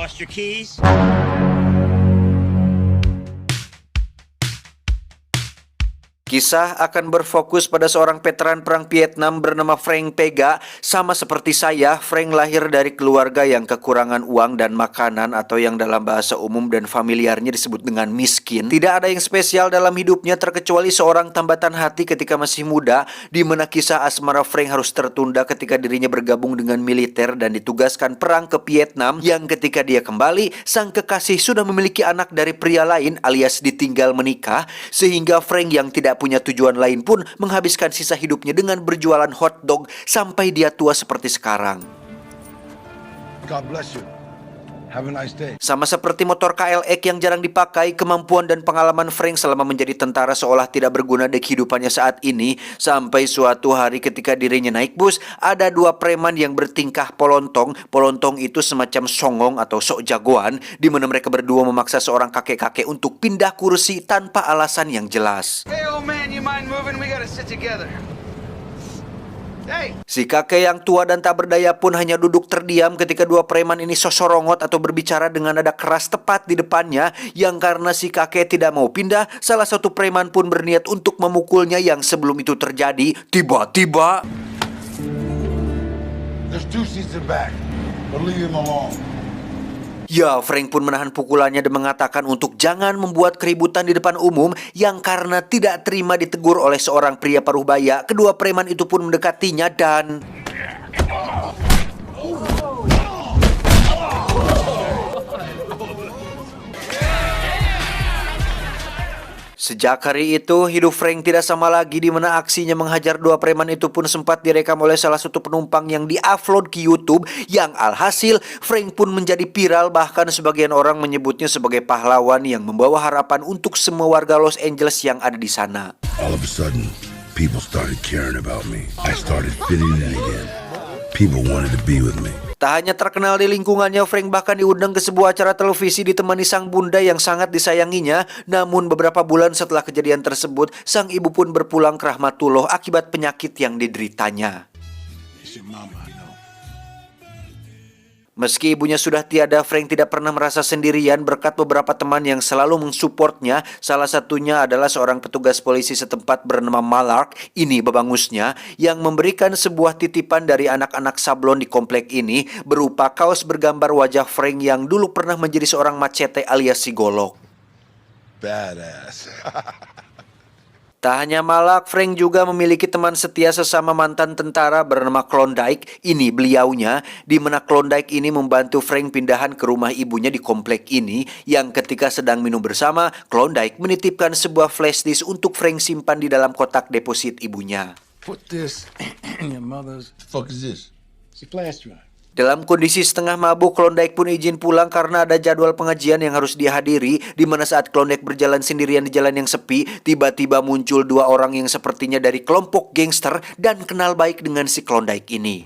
Lost your keys? Kisah akan berfokus pada seorang veteran perang Vietnam bernama Frank Pega. Sama seperti saya, Frank lahir dari keluarga yang kekurangan uang dan makanan, atau yang dalam bahasa umum dan familiarnya disebut dengan miskin. Tidak ada yang spesial dalam hidupnya terkecuali seorang tambatan hati ketika masih muda, di mana kisah asmara Frank harus tertunda ketika dirinya bergabung dengan militer dan ditugaskan perang ke Vietnam, yang ketika dia kembali, sang kekasih sudah memiliki anak dari pria lain alias ditinggal menikah, sehingga Frank yang tidak punya tujuan lain pun menghabiskan sisa hidupnya dengan berjualan hotdog sampai dia tua seperti sekarang. God bless you. Have a nice day. Sama seperti motor KLX yang jarang dipakai, kemampuan dan pengalaman Frank selama menjadi tentara seolah tidak berguna di kehidupannya saat ini, sampai suatu hari ketika dirinya naik bus, ada dua preman yang bertingkah polontong. Polontong itu semacam songong atau sok jagoan, di mana mereka berdua memaksa seorang kakek-kakek untuk pindah kursi tanpa alasan yang jelas. Hey, old man, you mind moving? We gotta sit together. Hey. Si kakek yang tua dan tak berdaya pun hanya duduk terdiam ketika dua preman ini sosorongot atau berbicara dengan nada keras tepat di depannya, yang karena si kakek tidak mau pindah, salah satu preman pun berniat untuk memukulnya. Yang sebelum itu terjadi, tiba-tiba There's two seats in back, but leave him alone. ya, Frank pun menahan pukulannya dan mengatakan untuk jangan membuat keributan di depan umum, yang karena tidak terima ditegur oleh seorang pria paruh baya, kedua preman itu pun mendekatinya dan sejak hari itu, hidup Frank tidak sama lagi, di mana aksinya menghajar dua preman itu pun sempat direkam oleh salah satu penumpang yang diupload ke YouTube, yang alhasil Frank pun menjadi viral, bahkan sebagian orang menyebutnya sebagai pahlawan yang membawa harapan untuk semua warga Los Angeles yang ada di sana. All of a sudden, people started caring about me. I started fitting in again. People wanted to be with me. Tak hanya terkenal di lingkungannya, Frank bahkan diundang ke sebuah acara televisi ditemani sang bunda yang sangat disayanginya. Namun beberapa bulan setelah kejadian tersebut, sang ibu pun berpulang ke rahmatullah akibat penyakit yang dideritanya. It's your mama, I know. Meski ibunya sudah tiada, Frank tidak pernah merasa sendirian berkat beberapa teman yang selalu mensupportnya. Salah satunya adalah seorang petugas polisi setempat bernama Malark, ini babangusnya, yang memberikan sebuah titipan dari anak-anak sablon di komplek ini, berupa kaos bergambar wajah Frank yang dulu pernah menjadi seorang macete alias si golok. Badass. Tak hanya Malak, Frank juga memiliki teman setia sesama mantan tentara bernama Klondike. Ini beliaunya, di mana Klondike ini membantu Frank pindahan ke rumah ibunya di komplek ini, yang ketika sedang minum bersama, Klondike menitipkan sebuah flash disk untuk Frank simpan di dalam kotak deposit ibunya. Put this in your mother's. The fuck is this? It's a flash drive. Dalam kondisi setengah mabuk, Klondike pun izin pulang karena ada jadwal pengajian yang harus dia hadiri, di mana saat Klondike berjalan sendirian di jalan yang sepi, tiba-tiba muncul dua orang yang sepertinya dari kelompok gangster dan kenal baik dengan si Klondike ini.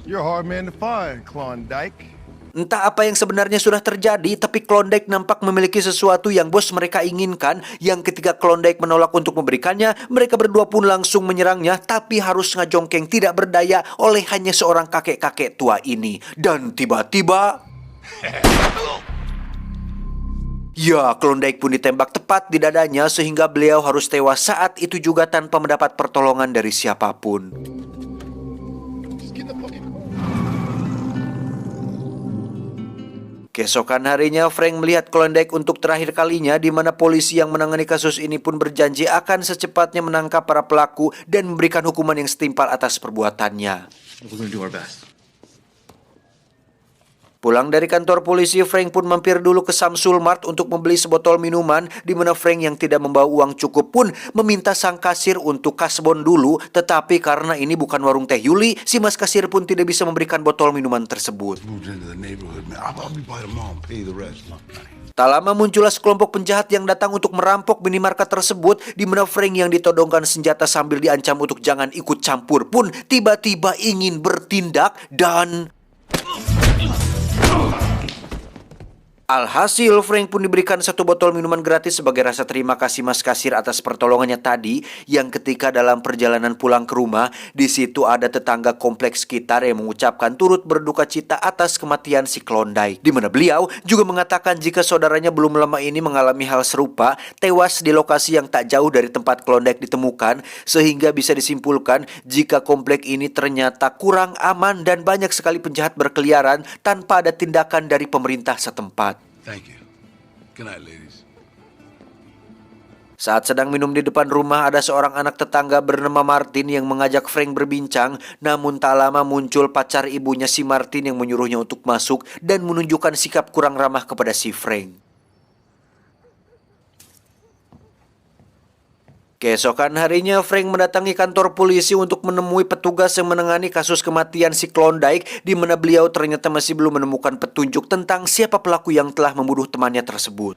You're a hard man to find, Klondike. Entah apa yang sebenarnya sudah terjadi, tapi Klondike nampak memiliki sesuatu yang bos mereka inginkan, yang ketika Klondike menolak untuk memberikannya, mereka berdua pun langsung menyerangnya, tapi harus ngajongkeng tidak berdaya oleh hanya seorang kakek-kakek tua ini. Dan tiba-tiba ya, Klondike pun ditembak tepat di dadanya sehingga beliau harus tewas saat itu juga tanpa mendapat pertolongan dari siapapun. Keesokan harinya, Frank melihat Klondike untuk terakhir kalinya, di mana polisi yang menangani kasus ini pun berjanji akan secepatnya menangkap para pelaku dan memberikan hukuman yang setimpal atas perbuatannya. We're gonna do our best. Pulang dari kantor polisi, Frank pun mampir dulu ke Samsul Mart untuk membeli sebotol minuman, di mana Frank yang tidak membawa uang cukup pun meminta sang kasir untuk kasbon dulu, tetapi karena ini bukan warung teh Yuli, si mas kasir pun tidak bisa memberikan botol minuman tersebut. Moved into the neighborhood, man. I'll be by tomorrow and pay the rest. Tak lama muncullah sekelompok penjahat yang datang untuk merampok minimarket tersebut, di mana Frank yang ditodongkan senjata sambil diancam untuk jangan ikut campur pun tiba-tiba ingin bertindak dan Alhasil, Frank pun diberikan satu botol minuman gratis sebagai rasa terima kasih Mas Kasir atas pertolongannya tadi, yang ketika dalam perjalanan pulang ke rumah, di situ ada tetangga kompleks sekitar yang mengucapkan turut berduka cita atas kematian si Klondike, di mana beliau juga mengatakan jika saudaranya belum lama ini mengalami hal serupa, tewas di lokasi yang tak jauh dari tempat Klondike ditemukan, sehingga bisa disimpulkan jika komplek ini ternyata kurang aman dan banyak sekali penjahat berkeliaran tanpa ada tindakan dari pemerintah setempat. Thank you. Good night, ladies. Saat sedang minum di depan rumah, ada seorang anak tetangga bernama Martin yang mengajak Frank berbincang, namun tak lama muncul pacar ibunya si Martin yang menyuruhnya untuk masuk dan menunjukkan sikap kurang ramah kepada si Frank. Keesokan harinya, Frank mendatangi kantor polisi untuk menemui petugas yang menangani kasus kematian si Klondike, di mana beliau ternyata masih belum menemukan petunjuk tentang siapa pelaku yang telah membunuh temannya tersebut.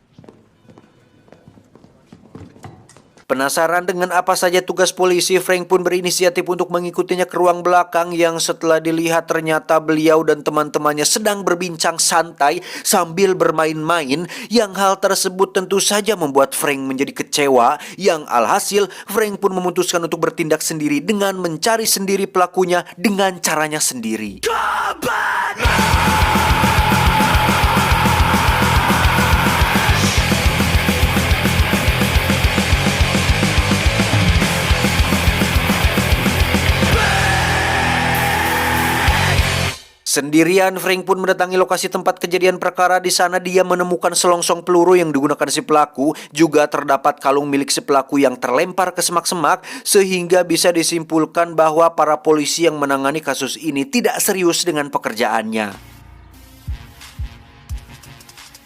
Penasaran dengan apa saja tugas polisi, Frank pun berinisiatif untuk mengikutinya ke ruang belakang yang setelah dilihat ternyata beliau dan teman-temannya sedang berbincang santai sambil bermain-main, yang hal tersebut tentu saja membuat Frank menjadi kecewa, yang alhasil Frank pun memutuskan untuk bertindak sendiri dengan mencari sendiri pelakunya dengan caranya sendiri. Sendirian, Frank pun mendatangi lokasi tempat kejadian perkara. Di sana dia menemukan selongsong peluru yang digunakan si pelaku. Juga terdapat kalung milik si pelaku yang terlempar ke semak-semak, sehingga bisa disimpulkan bahwa para polisi yang menangani kasus ini tidak serius dengan pekerjaannya.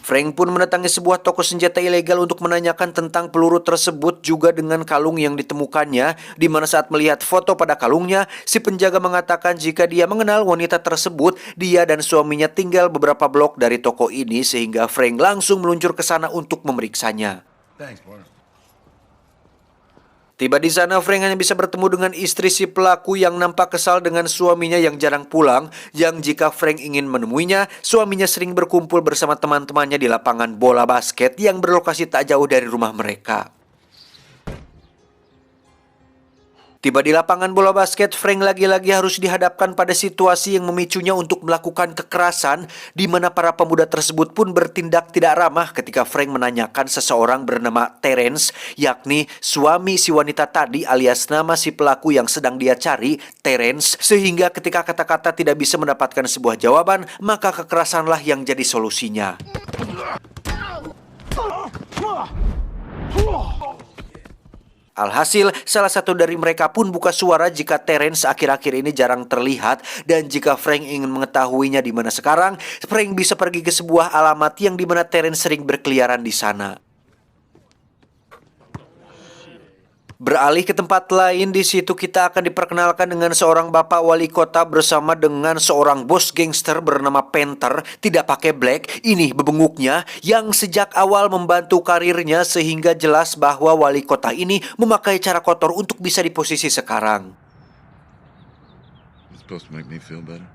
Frank pun mendatangi sebuah toko senjata ilegal untuk menanyakan tentang peluru tersebut juga dengan kalung yang ditemukannya, di mana saat melihat foto pada kalungnya, si penjaga mengatakan jika dia mengenal wanita tersebut, dia dan suaminya tinggal beberapa blok dari toko ini, sehingga Frank langsung meluncur ke sana untuk memeriksanya. Thanks, partner. Tiba di sana, Frank hanya bisa bertemu dengan istri si pelaku yang nampak kesal dengan suaminya yang jarang pulang, yang jika Frank ingin menemuinya, suaminya sering berkumpul bersama teman-temannya di lapangan bola basket yang berlokasi tak jauh dari rumah mereka. Tiba di lapangan bola basket, Frank lagi-lagi harus dihadapkan pada situasi yang memicunya untuk melakukan kekerasan, di mana para pemuda tersebut pun bertindak tidak ramah ketika Frank menanyakan seseorang bernama Terence, yakni suami si wanita tadi alias nama si pelaku yang sedang dia cari, Terence, sehingga ketika kata-kata tidak bisa mendapatkan sebuah jawaban, maka kekerasanlah yang jadi solusinya. Alhasil, salah satu dari mereka pun buka suara jika Terence akhir-akhir ini jarang terlihat, dan jika Frank ingin mengetahuinya di mana sekarang, Frank bisa pergi ke sebuah alamat yang di mana Terence sering berkeliaran di sana. Beralih ke tempat lain, di situ kita akan diperkenalkan dengan seorang bapak wali kota bersama dengan seorang bos gangster bernama Panther, tidak pakai black, ini bebenguknya, yang sejak awal membantu karirnya sehingga jelas bahwa wali kota ini memakai cara kotor untuk bisa di posisi sekarang. It's supposed to make me feel better.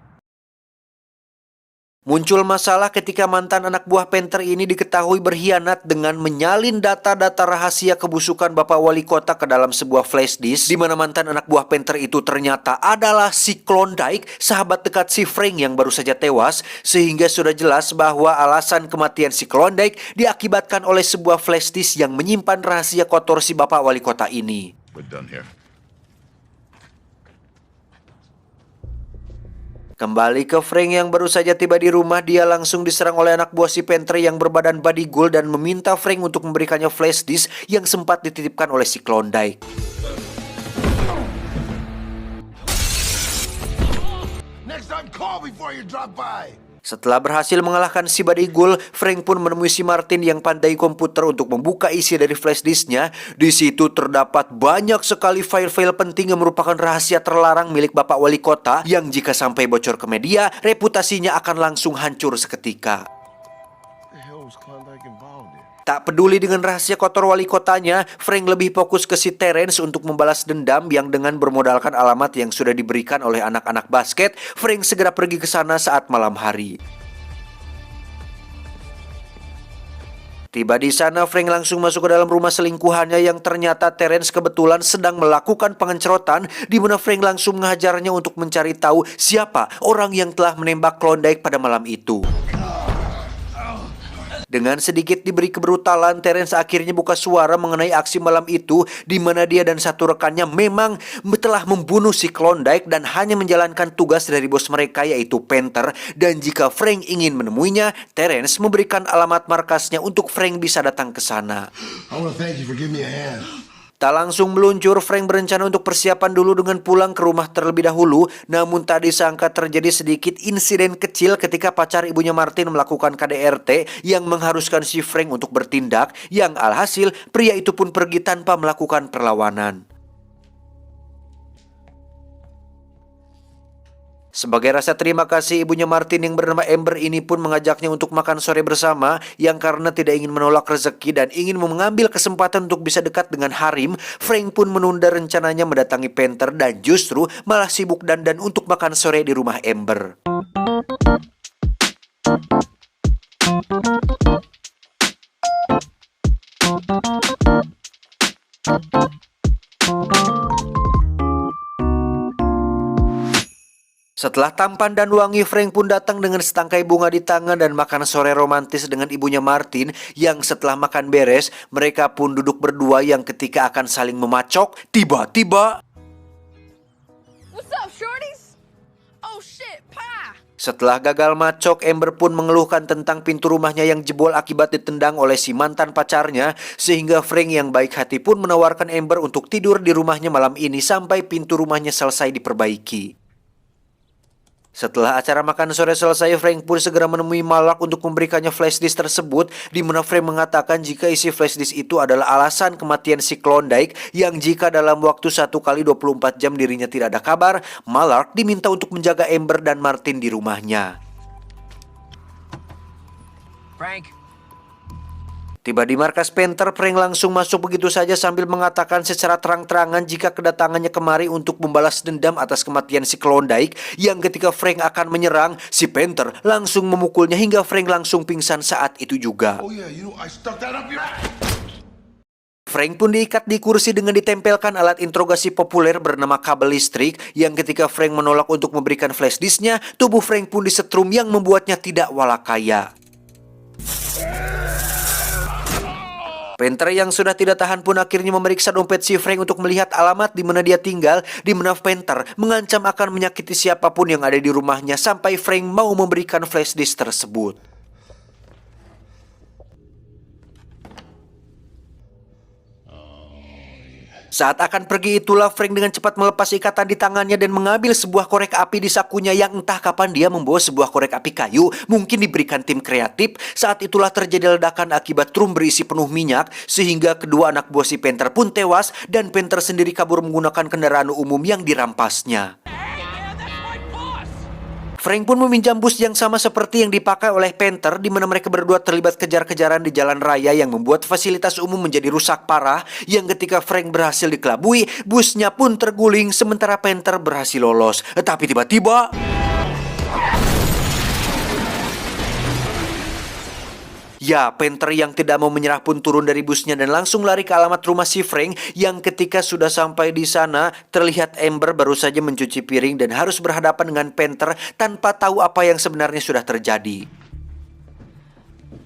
Muncul masalah ketika mantan anak buah Panther ini diketahui berkhianat dengan menyalin data-data rahasia kebusukan Bapak Wali Kota ke dalam sebuah flash disk, di mana mantan anak buah Panther itu ternyata adalah si Klondike, sahabat dekat si Frank yang baru saja tewas, sehingga sudah jelas bahwa alasan kematian si Klondike diakibatkan oleh sebuah flash disk yang menyimpan rahasia kotor si Bapak Wali Kota ini. We're done here. Kembali ke Frank yang baru saja tiba di rumah, dia langsung diserang oleh anak buah si Panther yang berbadan body gold dan meminta Frank untuk memberikannya flash disk yang sempat dititipkan oleh si Klondike. Next time, call before you drop by. Setelah berhasil mengalahkan si Body Gold, Frank pun menemui si Martin yang pandai komputer untuk membuka isi dari flash disknya. Di situ terdapat banyak sekali file-file penting yang merupakan rahasia terlarang milik Bapak Wali Kota, yang jika sampai bocor ke media, reputasinya akan langsung hancur seketika. The hell was Klondike involved in? Tak peduli dengan rahasia kotor wali kotanya, Frank lebih fokus ke si Terence untuk membalas dendam, yang dengan bermodalkan alamat yang sudah diberikan oleh anak-anak basket, Frank segera pergi ke sana saat malam hari. Tiba di sana, Frank langsung masuk ke dalam rumah selingkuhannya yang ternyata Terence kebetulan sedang melakukan pengencerotan, di mana Frank langsung menghajarnya untuk mencari tahu siapa orang yang telah menembak Klondike pada malam itu. Dengan sedikit diberi kebrutalan, Terence akhirnya buka suara mengenai aksi malam itu, di mana dia dan satu rekannya memang telah membunuh si Klondike dan hanya menjalankan tugas dari bos mereka yaitu Panther. Dan jika Frank ingin menemuinya, Terence memberikan alamat markasnya untuk Frank bisa datang ke sana. I want to thank you for giving me a hand. Tak langsung meluncur, Frank berencana untuk persiapan dulu dengan pulang ke rumah terlebih dahulu. Namun tak disangka terjadi sedikit insiden kecil ketika pacar ibunya Martin melakukan KDRT yang mengharuskan si Frank untuk bertindak, yang alhasil pria itu pun pergi tanpa melakukan perlawanan. Sebagai rasa terima kasih, ibunya Martin yang bernama Amber ini pun mengajaknya untuk makan sore bersama, yang karena tidak ingin menolak rezeki dan ingin mengambil kesempatan untuk bisa dekat dengan Harim, Frank pun menunda rencananya mendatangi Panther dan justru malah sibuk dandan untuk makan sore di rumah Amber. Setelah tampan dan wangi, Frank pun datang dengan setangkai bunga di tangan dan makan sore romantis dengan ibunya Martin, yang setelah makan beres, mereka pun duduk berdua yang ketika akan saling memacok, tiba-tiba What's up, shorties? Oh shit, pa! setelah gagal macok, Amber pun mengeluhkan tentang pintu rumahnya yang jebol akibat ditendang oleh si mantan pacarnya, sehingga Frank yang baik hati pun menawarkan Amber untuk tidur di rumahnya malam ini sampai pintu rumahnya selesai diperbaiki. Setelah acara makan sore selesai, Frank pun segera menemui Malak untuk memberikannya flash disk tersebut, di mana Frank mengatakan jika isi flash disk itu adalah alasan kematian si Klondike, yang jika dalam waktu 1 kali 24 jam dirinya tidak ada kabar, Malak diminta untuk menjaga Amber dan Martin di rumahnya. Frank, Tiba di markas Panther, Frank langsung masuk begitu saja sambil mengatakan secara terang-terangan jika kedatangannya kemari untuk membalas dendam atas kematian si Klondike, yang ketika Frank akan menyerang, si Panther langsung memukulnya hingga Frank langsung pingsan saat itu juga. Oh yeah, you know I stuck that up your ass. Frank pun diikat di kursi dengan ditempelkan alat interogasi populer bernama kabel listrik, yang ketika Frank menolak untuk memberikan flash disknya, tubuh Frank pun disetrum yang membuatnya tidak walakaya. Panther yang sudah tidak tahan pun akhirnya memeriksa dompet si Frank untuk melihat alamat di mana dia tinggal, di mana Panther mengancam akan menyakiti siapapun yang ada di rumahnya sampai Frank mau memberikan flash disk tersebut. Saat akan pergi itulah Frank dengan cepat melepas ikatan di tangannya dan mengambil sebuah korek api di sakunya, yang entah kapan dia membawa sebuah korek api kayu, mungkin diberikan tim kreatif. Saat itulah terjadi ledakan akibat drum berisi penuh minyak, sehingga kedua anak buah si Panther pun tewas dan Panther sendiri kabur menggunakan kendaraan umum yang dirampasnya. Frank pun meminjam bus yang sama seperti yang dipakai oleh Panther, di mana mereka berdua terlibat kejar-kejaran di jalan raya yang membuat fasilitas umum menjadi rusak parah, yang ketika Frank berhasil dikelabui, busnya pun terguling sementara Panther berhasil lolos. Tapi tiba-tiba Panther yang tidak mau menyerah pun turun dari busnya dan langsung lari ke alamat rumah si Frank, yang ketika sudah sampai di sana, terlihat Amber baru saja mencuci piring dan harus berhadapan dengan Panther tanpa tahu apa yang sebenarnya sudah terjadi.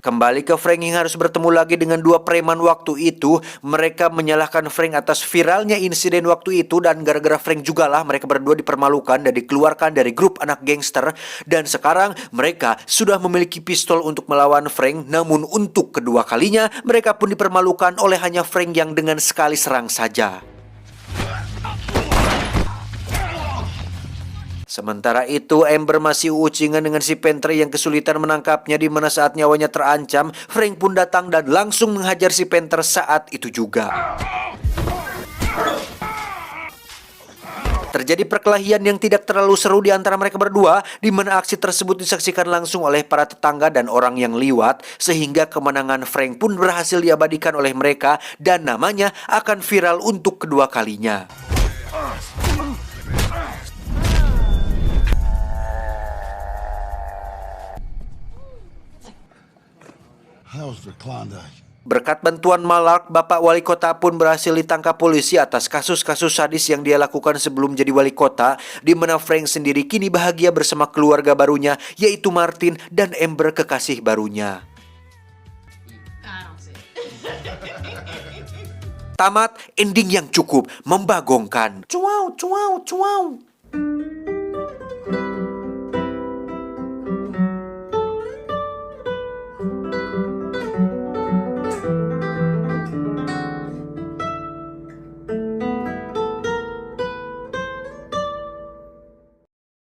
Kembali ke Frank yang harus bertemu lagi dengan dua preman waktu itu. Mereka menyalahkan Frank atas viralnya insiden waktu itu, dan gara-gara Frank jugalah mereka berdua dipermalukan dan dikeluarkan dari grup anak gangster. Dan sekarang mereka sudah memiliki pistol untuk melawan Frank, namun untuk kedua kalinya mereka pun dipermalukan oleh hanya Frank yang dengan sekali serang saja. Sementara itu, Amber masih ucingan dengan si Panther yang kesulitan menangkapnya, di mana saat nyawanya terancam, Frank pun datang dan langsung menghajar si Panther saat itu juga. Terjadi perkelahian yang tidak terlalu seru di antara mereka berdua, di mana aksi tersebut disaksikan langsung oleh para tetangga dan orang yang liwat, sehingga kemenangan Frank pun berhasil diabadikan oleh mereka dan namanya akan viral untuk kedua kalinya. That was for Klondike. Berkat bantuan Malark, Bapak Wali Kota pun berhasil ditangkap polisi atas kasus-kasus sadis yang dia lakukan sebelum jadi wali kota, di mana Frank sendiri kini bahagia bersama keluarga barunya, yaitu Martin dan Amber kekasih barunya. Tamat ending yang cukup membagongkan. Cuau, cuau, cuau.